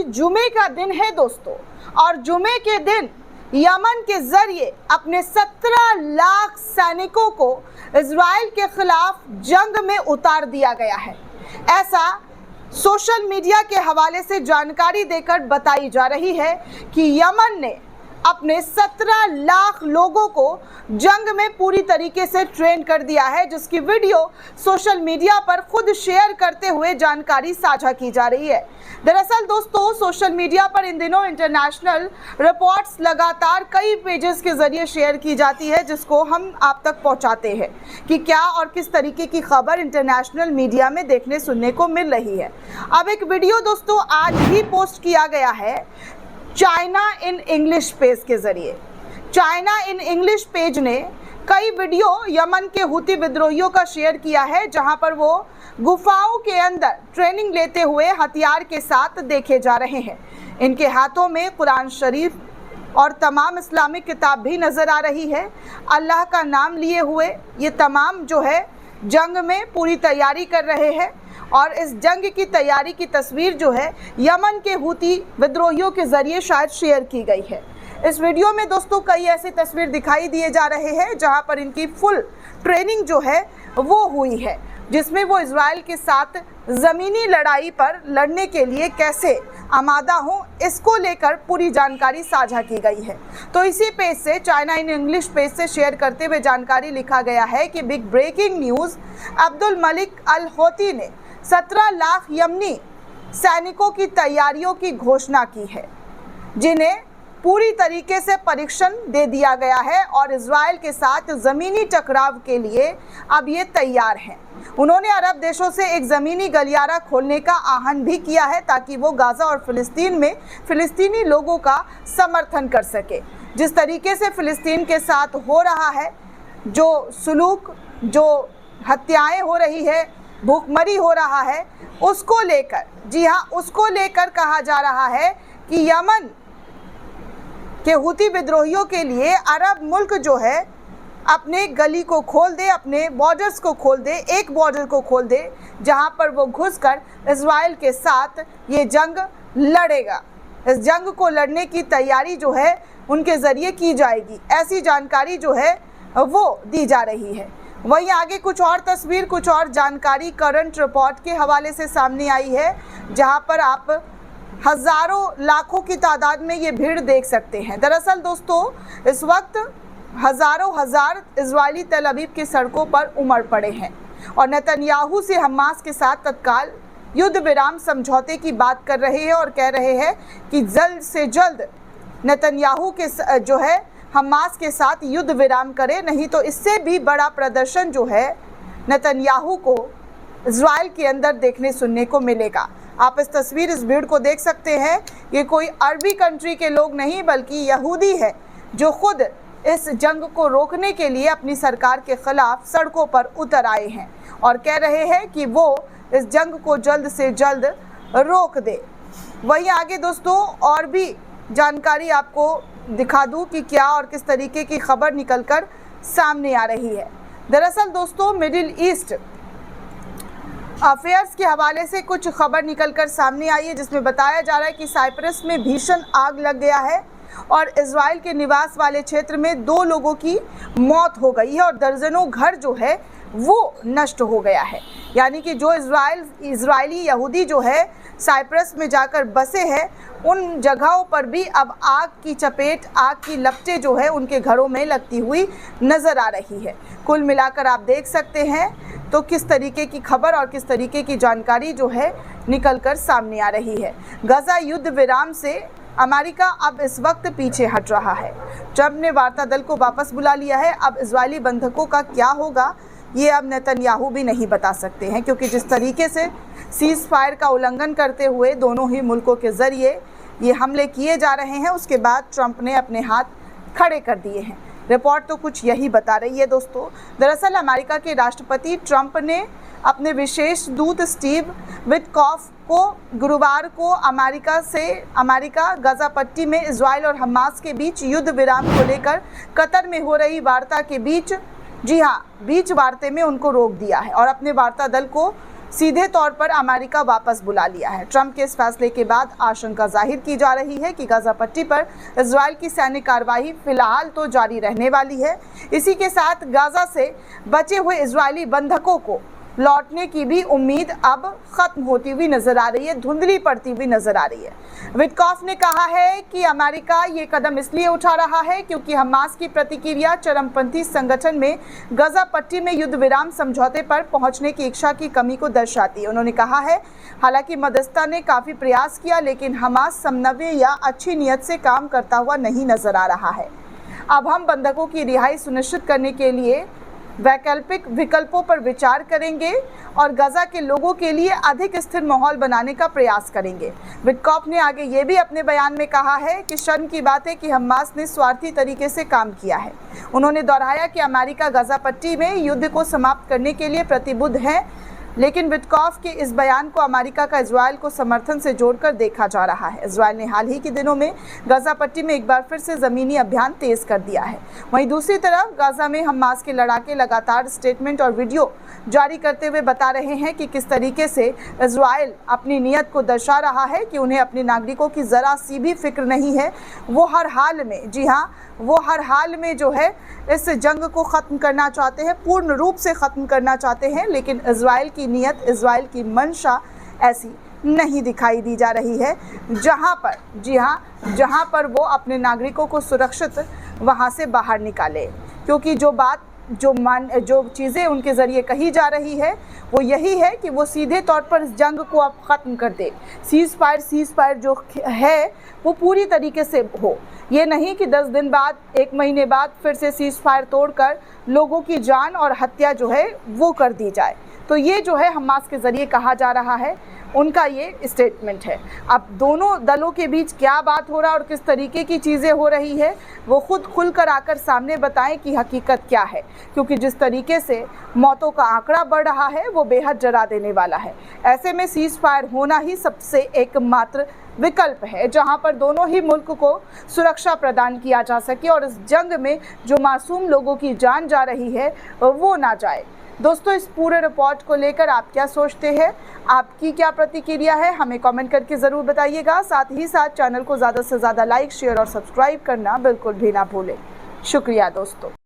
जुमे का दिन है दोस्तों, और जुमे के दिन यमन के जरिए अपने 17 लाख सैनिकों को इजराइल के खिलाफ जंग में उतार दिया गया है। ऐसा सोशल मीडिया के हवाले से जानकारी देकर बताई जा रही है कि यमन ने अपने 17 लाख लोगों को जंग में पूरी तरीके से ट्रेन कर दिया है, जिसकी वीडियो सोशल मीडिया पर खुद शेयर करते हुए जानकारी साझा की जा रही है। दरअसल दोस्तों, सोशल मीडिया पर इन दिनों इंटरनेशनल रिपोर्ट्स लगातार कई पेजेस के जरिए शेयर की जाती है, जिसको हम आप तक पहुंचाते हैं कि क्या और किस तरीके की खबर इंटरनेशनल मीडिया में देखने सुनने को मिल रही है। अब एक वीडियो दोस्तों आज ही पोस्ट किया गया है चाइना इन इंग्लिश पेज के जरिए। चाइना इन इंग्लिश पेज ने कई वीडियो यमन के हुती विद्रोहियों का शेयर किया है, जहां पर वो गुफाओं के अंदर ट्रेनिंग लेते हुए हथियार के साथ देखे जा रहे हैं। इनके हाथों में कुरान शरीफ और तमाम इस्लामिक किताब भी नज़र आ रही है। अल्लाह का नाम लिए हुए ये तमाम जो है जंग में पूरी तैयारी कर रहे हैं, और इस जंग की तैयारी की तस्वीर जो है यमन के हुती विद्रोहियों के ज़रिए शायद शेयर की गई है। इस वीडियो में दोस्तों कई ऐसी तस्वीर दिखाई दिए जा रहे हैं जहां पर इनकी फुल ट्रेनिंग जो है वो हुई है, जिसमें वो इजराइल के साथ ज़मीनी लड़ाई पर लड़ने के लिए कैसे आमादा हों, इसको लेकर पूरी जानकारी साझा की गई है। तो इसी पेज से, चाइना इन इंग्लिश पेज से शेयर करते हुए जानकारी लिखा गया है कि big breaking news, Abdul Malik al Houthi ने 17 लाख यमनी सैनिकों की तैयारियों की घोषणा की है, जिन्हें पूरी तरीके से परीक्षण दे दिया गया है और इजराइल के साथ ज़मीनी टकराव के लिए अब ये तैयार हैं। उन्होंने अरब देशों से एक ज़मीनी गलियारा खोलने का आह्वान भी किया है, ताकि वो गाज़ा और फ़िलिस्तीन में फ़िलिस्तीनी लोगों का समर्थन कर सके। जिस तरीके से फ़िलिस्तीन के साथ हो रहा है, जो सुलूक, जो हत्याएं हो रही है, भूखमरी हो रहा है, उसको लेकर, जी हाँ, उसको लेकर कहा जा रहा है कि यमन के हुती विद्रोहियों के लिए अरब मुल्क जो है अपने गली को खोल दे, अपने बॉर्डर्स को खोल दे, एक बॉर्डर को खोल दे जहां पर वो घुसकर इजराइल के साथ ये जंग लड़ेगा। इस जंग को लड़ने की तैयारी जो है उनके ज़रिए की जाएगी, ऐसी जानकारी जो है वो दी जा रही है। वहीं आगे कुछ और तस्वीर, कुछ और जानकारी करंट रिपोर्ट के हवाले से सामने आई है, जहां पर आप हज़ारों लाखों की तादाद में ये भीड़ देख सकते हैं। दरअसल दोस्तों, इस वक्त हजार इजरायली तेल अवीव की सड़कों पर उमड़ पड़े हैं और नेतन्याहू से हमास के साथ तत्काल युद्ध विराम समझौते की बात कर रहे हैं और कह रहे हैं कि जल्द से जल्द नेतन्याहू के जो है हमास के साथ युद्ध विराम करे, नहीं तो इससे भी बड़ा प्रदर्शन जो है नेतन्याहू को इजराइल के अंदर देखने सुनने को मिलेगा। आप इस तस्वीर, इस भीड़ को देख सकते हैं। ये कोई अरबी कंट्री के लोग नहीं, बल्कि यहूदी है जो खुद इस जंग को रोकने के लिए अपनी सरकार के खिलाफ सड़कों पर उतर आए हैं और कह रहे हैं कि वो इस जंग को जल्द से जल्द रोक दे। वहीं आगे दोस्तों और भी जानकारी आपको दिखा दूं कि क्या और किस तरीके की खबर निकलकर सामने आ रही है। दरअसल दोस्तों, मिडिल ईस्ट अफेयर्स के हवाले से कुछ खबर निकलकर सामने आई है, जिसमें बताया जा रहा है कि साइप्रस में भीषण आग लग गया है और इजराइल के निवास वाले क्षेत्र में 2 लोगों की मौत हो गई है और दर्जनों घर जो है वो नष्ट हो गया है। यानी कि जो इजरायली यहूदी जो है साइप्रस में जाकर बसे हैं, उन जगहों पर भी अब आग की चपेट, आग की लपटें जो है उनके घरों में लगती हुई नज़र आ रही है। कुल मिलाकर आप देख सकते हैं तो किस तरीके की खबर और किस तरीके की जानकारी जो है निकलकर सामने आ रही है। गजा युद्ध विराम से अमेरिका अब इस वक्त पीछे हट रहा है। ट्रंप ने वार्ता दल को वापस बुला लिया है। अब इजरायली बंधकों का क्या होगा ये अब नेतन्याहू भी नहीं बता सकते हैं, क्योंकि जिस तरीके से सीज़ फायर का उल्लंघन करते हुए दोनों ही मुल्कों के ज़रिए ये हमले किए जा रहे हैं, उसके बाद ट्रंप ने अपने हाथ खड़े कर दिए हैं। रिपोर्ट तो कुछ यही बता रही है दोस्तों। दरअसल अमेरिका के राष्ट्रपति ट्रंप ने अपने विशेष दूत स्टीव विटकॉफ को गुरुवार को अमेरिका गजा पट्टी में इजराइल और हमास के बीच युद्ध विराम को लेकर कतर में हो रही वार्ता के बीच, जी हाँ, बीच वार्ते में उनको रोक दिया है और अपने वार्ता दल को सीधे तौर पर अमेरिका वापस बुला लिया है। ट्रंप के इस फैसले के बाद आशंका जाहिर की जा रही है कि गाजा पट्टी पर इजरायल की सैन्य कार्रवाई फिलहाल तो जारी रहने वाली है। इसी के साथ गाजा से बचे हुए इजरायली बंधकों को लौटने की भी उम्मीद अब खत्म होती हुई नजर आ रही है, धुंधली पड़ती हुई नजर आ रही है। विटकॉफ ने कहा है कि अमेरिका ये कदम इसलिए उठा रहा है क्योंकि हमास की प्रतिक्रिया चरमपंथी संगठन में गाजा पट्टी में युद्ध विराम समझौते पर पहुंचने की इच्छा की कमी को दर्शाती है। उन्होंने कहा है, हालांकि मध्यस्थता ने काफी प्रयास किया लेकिन हमास समन्वय या अच्छी नीयत से काम करता हुआ नहीं नजर आ रहा है। अब हम बंधकों की रिहाई सुनिश्चित करने के लिए वैकल्पिक विकल्पों पर विचार करेंगे और गाजा के लोगों के लिए अधिक स्थिर माहौल बनाने का प्रयास करेंगे। विटकॉफ ने आगे ये भी अपने बयान में कहा है कि शर्म की बात है कि हमास ने स्वार्थी तरीके से काम किया है। उन्होंने दोहराया कि अमेरिका गाजा पट्टी में युद्ध को समाप्त करने के लिए प्रतिबद्ध है, लेकिन विटकॉफ के इस बयान को अमेरिका का इजरायल को समर्थन से जोड़कर देखा जा रहा है। इजरायल ने हाल ही के दिनों में गाजा पट्टी में एक बार फिर से ज़मीनी अभियान तेज कर दिया है। वहीं दूसरी तरफ गाजा में हमास के लड़ाके लगातार स्टेटमेंट और वीडियो जारी करते हुए बता रहे हैं कि किस तरीके से इजरायल अपनी नीयत को दर्शा रहा है कि उन्हें अपने नागरिकों की ज़रा सी भी फिक्र नहीं है। वो हर हाल में, जी हाँ, वो हर हाल में जो है इस जंग को ख़त्म करना चाहते हैं, पूर्ण रूप से ख़त्म करना चाहते हैं। लेकिन इजरायल की नीयत, इजरायल की मंशा ऐसी नहीं दिखाई दी जा रही है, जहां पर, जी हाँ, जहां पर वो अपने नागरिकों को सुरक्षित वहां से बाहर निकाले। क्योंकि जो चीज़ें उनके ज़रिए कही जा रही है वो यही है कि वो सीधे तौर पर इस जंग को अब ख़त्म कर दे। सीज़ फायर जो है वो पूरी तरीके से हो। ये नहीं कि 10 दिन बाद, 1 महीने बाद फिर से सीज़ फायर तोड़कर लोगों की जान और हत्या जो है वो कर दी जाए। तो ये जो है हमास के ज़रिए कहा जा रहा है, उनका ये स्टेटमेंट है। अब दोनों दलों के बीच क्या बात हो रहा है और किस तरीके की चीज़ें हो रही है वो खुद खुलकर आकर सामने बताएं कि हकीकत क्या है, क्योंकि जिस तरीके से मौतों का आंकड़ा बढ़ रहा है वो बेहद डरा देने वाला है। ऐसे में सीज़ फायर होना ही सबसे एकमात्र विकल्प है जहां पर दोनों ही मुल्क को सुरक्षा प्रदान किया जा सके और इस जंग में जो मासूम लोगों की जान जा रही है वो ना जाए। दोस्तों, इस पूरे रिपोर्ट को लेकर आप क्या सोचते हैं, आपकी क्या प्रतिक्रिया है, हमें कमेंट करके ज़रूर बताइएगा। साथ ही साथ चैनल को ज़्यादा से ज़्यादा लाइक, शेयर और सब्सक्राइब करना बिल्कुल भी ना भूलें। शुक्रिया दोस्तों।